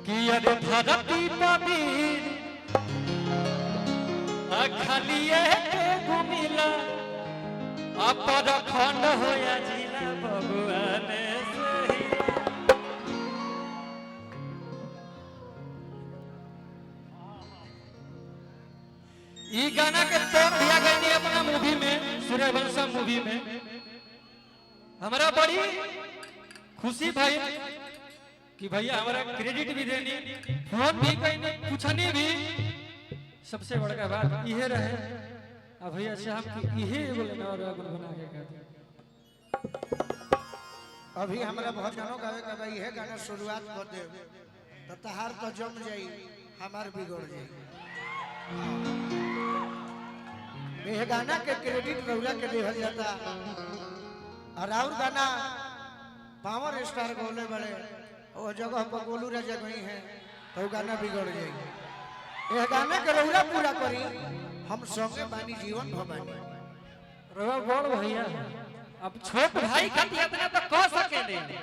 कि अरे धरती पबीर खालिए के घुमिला अपर खंड होया जिला भगवान से ई गाना के तोड़ दिया गई अपना मूवी में सूर्यवंशम मूवी में। हमारा बड़ी खुशी भाई कि भैया हमारा क्रेडिट भी देनी फोन भी कहनी पूछनी भी सबसे बड़का बात यह रहे। अब भैया साहब की यही बोले ना और बना के कहते अभी हमरा बहुत गानों गावे का भाई यह गाना शुरुआत कर दे तो तहार तो जम जाई हमार बिगड़ जाई। यह गाना के क्रेडिट रौला के देहल जाता और और गाना पावर स्टार गोले बड़े वो जगह पर गोलू राजा गई है तो गाना बिगड़ जाएगी। यह गाना के रौला पूरा करी हम संगे बानी जीवन भवानी रवा बोल भैया अब छोट भाई खाती इतना तो कह सके नहीं।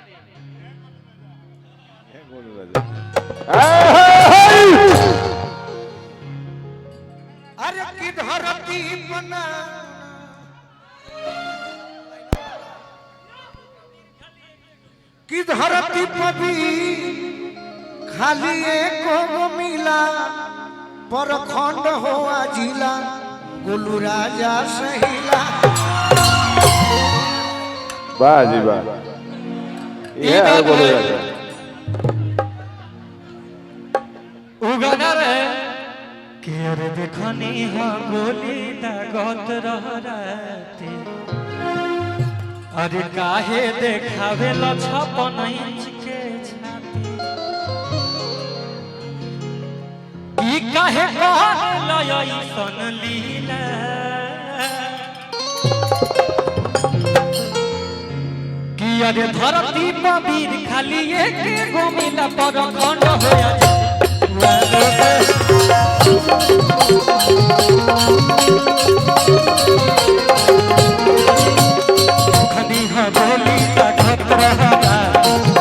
अरे की धरती बना की धरती पबी खाली एको मिला पर खंड हो जिला गोलू राजा सहिला। वाह जी वाह ये है गोलू राजा उगाना रहे कि अरे देखनी हाँ गोली दागत रह रहते अरे काहे देखावे ल 56 इंच के छाती ई काहे कहले लयसन लीला कि अरे धरती पबीर खाली एक गो मिला पर खंड होया खनी हा बोली का खतर रहा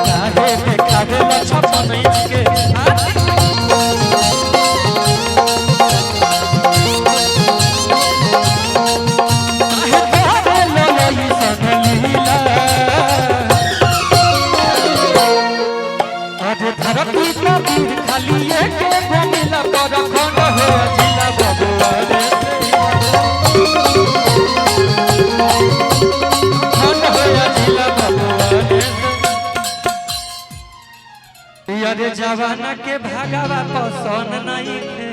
काहे देखावे ल 56 इंच के धरती पबीर खाली एक गो मिला पर खंड हो जिला भगवान खंड हो जिला भगवान। अरे जवाना के भागवा पसंद नहीं थे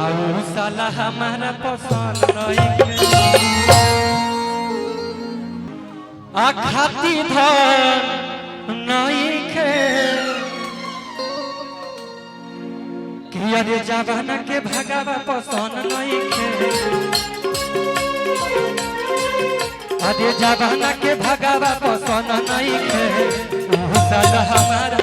और साला हमारा पसंद नहीं थे आखाती धन नहीं खे कि अरे जवाना के भगावा पसंद नहीं खे अरे जवाना के भगावा पसंद नहीं खे साला हमारा